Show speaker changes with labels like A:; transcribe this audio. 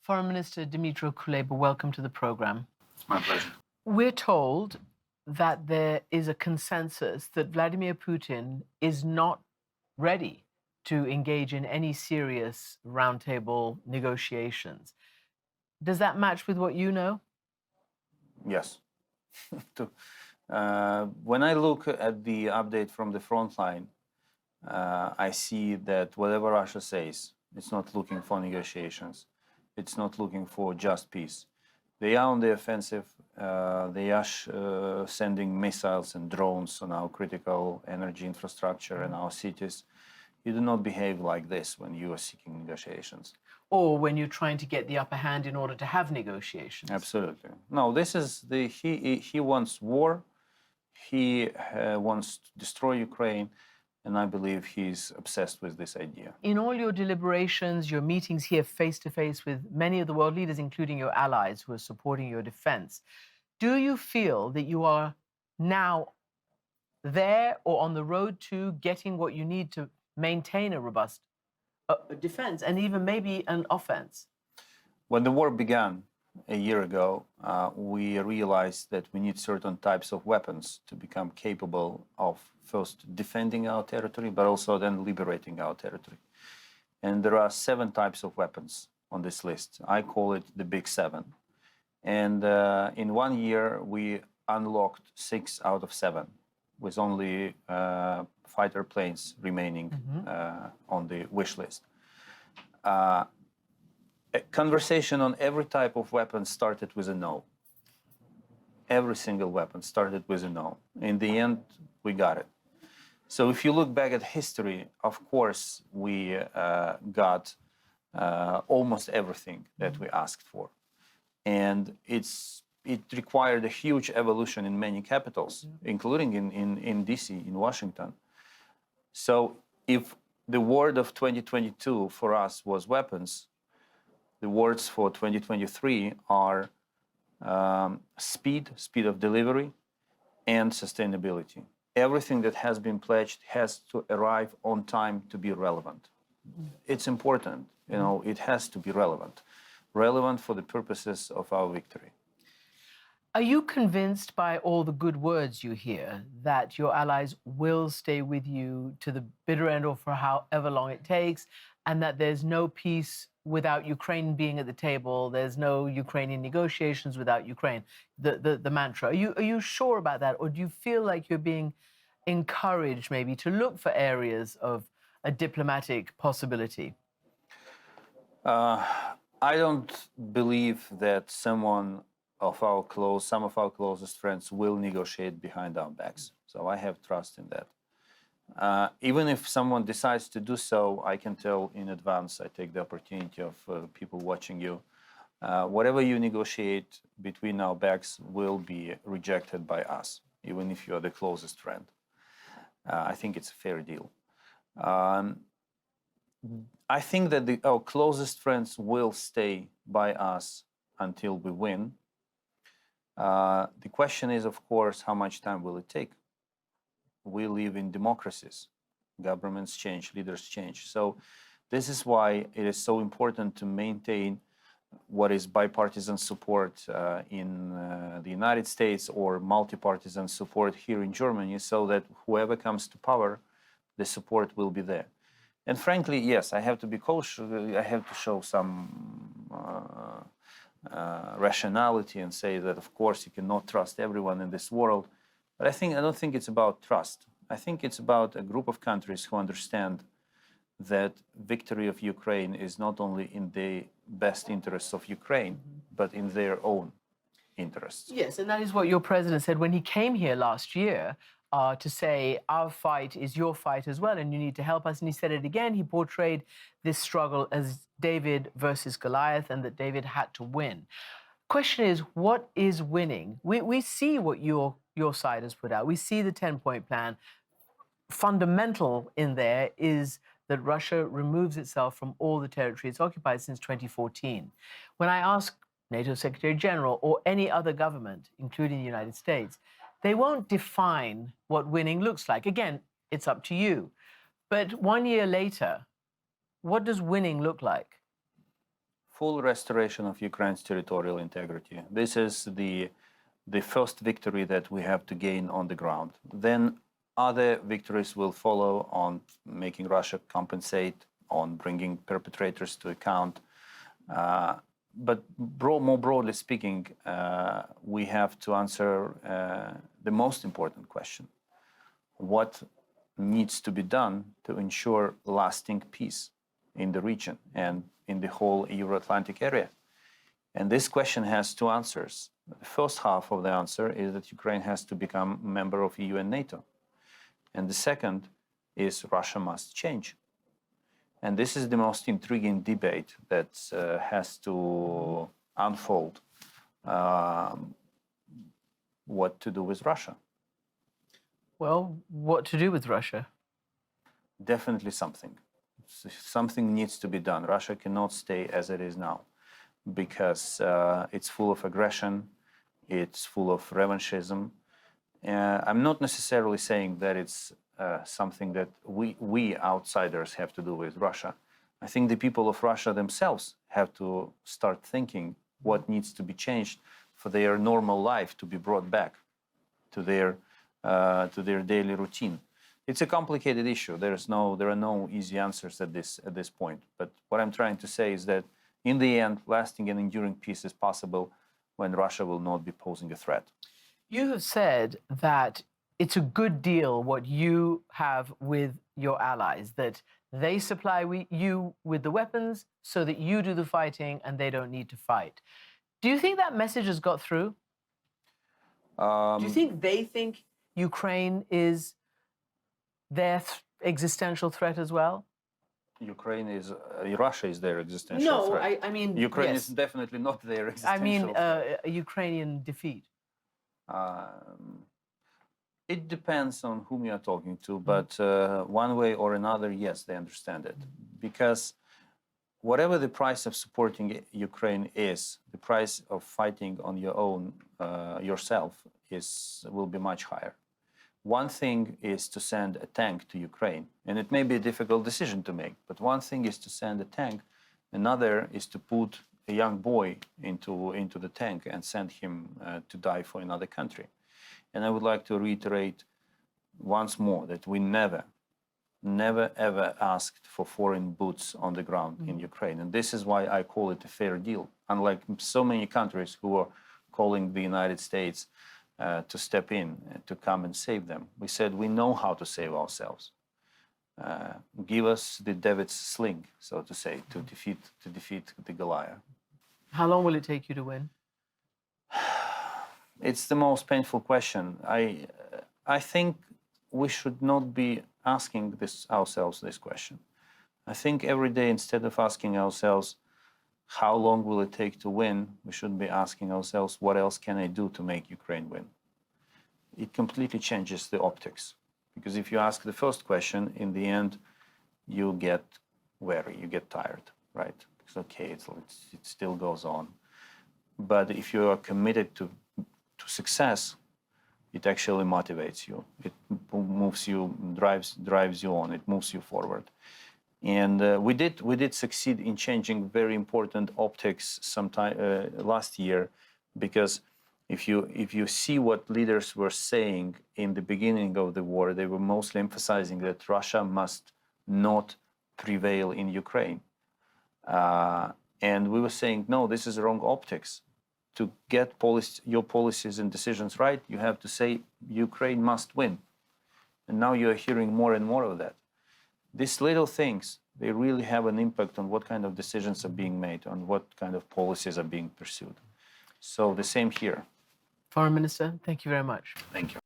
A: Foreign Minister Dmytro Kuleba, welcome to the program.
B: It's my pleasure.
A: We're told that there is a consensus that Vladimir Putin is not ready to engage in any serious roundtable negotiations. Does that match with what you know?
B: Yes. When I look at the update from the front line, I see that whatever Russia says, it's not looking for negotiations. It's not looking for just peace. They are on the offensive. They are sending missiles and drones on our critical energy infrastructure and our cities. You do not behave like this when you are seeking negotiations.
A: Or when you're trying to get the upper hand in order to have negotiations?
B: Absolutely. No, this is he wants war. He wants to destroy Ukraine. And I believe he's obsessed with this idea.
A: In all your deliberations, your meetings here face-to-face with many of the world leaders, including your allies who are supporting your defense, do you feel that you are now there or on the road to getting what you need to maintain a robust defense and even maybe an offense?
B: When the war began a year ago, we realized that we need certain types of weapons to become capable of first defending our territory, but also then liberating our territory. And there are 7 types of weapons on this list. I call it the Big 7. And in 1 year, we unlocked 6 out of 7, with only fighter planes remaining on the wish list. A conversation on every type of weapon started with a no. Every single weapon started with a no. In the end, we got it. So if you look back at history, of course, we got almost everything that we asked for. And it required a huge evolution in many capitals, including in DC, in Washington. So if the word of 2022 for us was weapons, the words for 2023 are speed of delivery, and sustainability. Everything that has been pledged has to arrive on time to be relevant. It's important, it has to be relevant for the purposes of our victory.
A: Are you convinced by all the good words you hear that your allies will stay with you to the bitter end or for however long it takes, and that there's no peace without Ukraine being at the table, there's no Ukrainian negotiations without Ukraine, the mantra? Are you sure about that, or do you feel like you're being encouraged maybe to look for areas of a diplomatic possibility?
B: I don't believe that some of our closest friends will negotiate behind our backs. So I have trust in that. Even if someone decides to do so, I can tell in advance, I take the opportunity of people watching you, whatever you negotiate between our backs will be rejected by us, even if you are the closest friend. I think it's a fair deal. I think that our closest friends will stay by us until we win. The question is, of course, how much time will it take? We live in democracies. Governments change, leaders change. So this is why it is so important to maintain what is bipartisan support in the United States or multi-partisan support here in Germany, so that whoever comes to power, the support will be there. And frankly, yes, I have to be cautious. I have to show some rationality and say that, of course, you cannot trust everyone in this world. But I don't think it's about trust. I think it's about a group of countries who understand that victory of Ukraine is not only in the best interests of Ukraine, but in their own interests.
A: Yes, and that is what your president said when he came here last year to say, our fight is your fight as well, and you need to help us. And he said it again. He portrayed this struggle as David versus Goliath, and that David had to win. Question is, what is winning? We see what your side has put out. We see the 10-point plan. Fundamental in there is that Russia removes itself from all the territory it's occupied since 2014. When I ask NATO Secretary General or any other government, including the United States, they won't define what winning looks like. Again, it's up to you. But 1 year later, what does winning look like?
B: full restoration of Ukraine's territorial integrity. This is the first victory that we have to gain on the ground. Then other victories will follow on making Russia compensate, on bringing perpetrators to account. But more broadly speaking, we have to answer the most important question. What needs to be done to ensure lasting peace in the region and in the whole Euro-Atlantic area? And this question has two answers. The first half of the answer is that Ukraine has to become a member of EU and NATO. And the second is Russia must change. And this is the most intriguing debate that has to unfold. What to do with Russia?
A: Well, what to do with Russia?
B: Definitely something. Something needs to be done. Russia cannot stay as it is now because it's full of aggression, it's full of revanchism. I'm not necessarily saying that it's something that we outsiders have to do with Russia. I think the people of Russia themselves have to start thinking what needs to be changed for their normal life to be brought back to their daily routine. It's a complicated issue. There are no easy answers at this point. But what I'm trying to say is that in the end, lasting and enduring peace is possible when Russia will not be posing a threat.
A: You have said that it's a good deal what you have with your allies, that they supply you with the weapons so that you do the fighting and they don't need to fight. Do you think that message has got through? Do you think they think Ukraine is their existential threat as well?
B: Russia is their existential threat.
A: I mean,
B: Ukraine
A: yes.
B: is definitely not their existential
A: I mean,
B: threat.
A: a Ukrainian defeat.
B: It depends on whom you are talking to, but one way or another, yes, they understand it. Because whatever the price of supporting Ukraine is, the price of fighting on your own, yourself, will be much higher. One thing is to send a tank to Ukraine, and it may be a difficult decision to make, but one thing is to send a tank, another is to put a young boy into the tank and send him to die for another country. And I would like to reiterate once more that we never, ever asked for foreign boots on the ground in Ukraine. And this is why I call it a fair deal. Unlike so many countries who are calling the United States to step in, to come and save them. We said we know how to save ourselves. Give us the David's sling, so to say, to defeat the Goliath.
A: How long will it take you to win?
B: It's the most painful question. I think we should not be asking ourselves this question. I think every day, instead of asking ourselves, how long will it take to win, we should be asking ourselves, what else can I do to make Ukraine win? It completely changes the optics. Because if you ask the first question, in the end, you get weary, you get tired, right? Because, okay, it still goes on. But if you are committed to success, it actually motivates you. It moves you, drives you on. It moves you forward. And we did succeed in changing very important optics sometime last year, because if you see what leaders were saying in the beginning of the war, they were mostly emphasizing that Russia must not prevail in Ukraine. And we were saying, no, this is wrong optics. To get your policies and decisions right, you have to say Ukraine must win. And now you're hearing more and more of that. These little things, they really have an impact on what kind of decisions are being made, on what kind of policies are being pursued. So the same here.
A: Foreign Minister, thank you very much.
B: Thank you.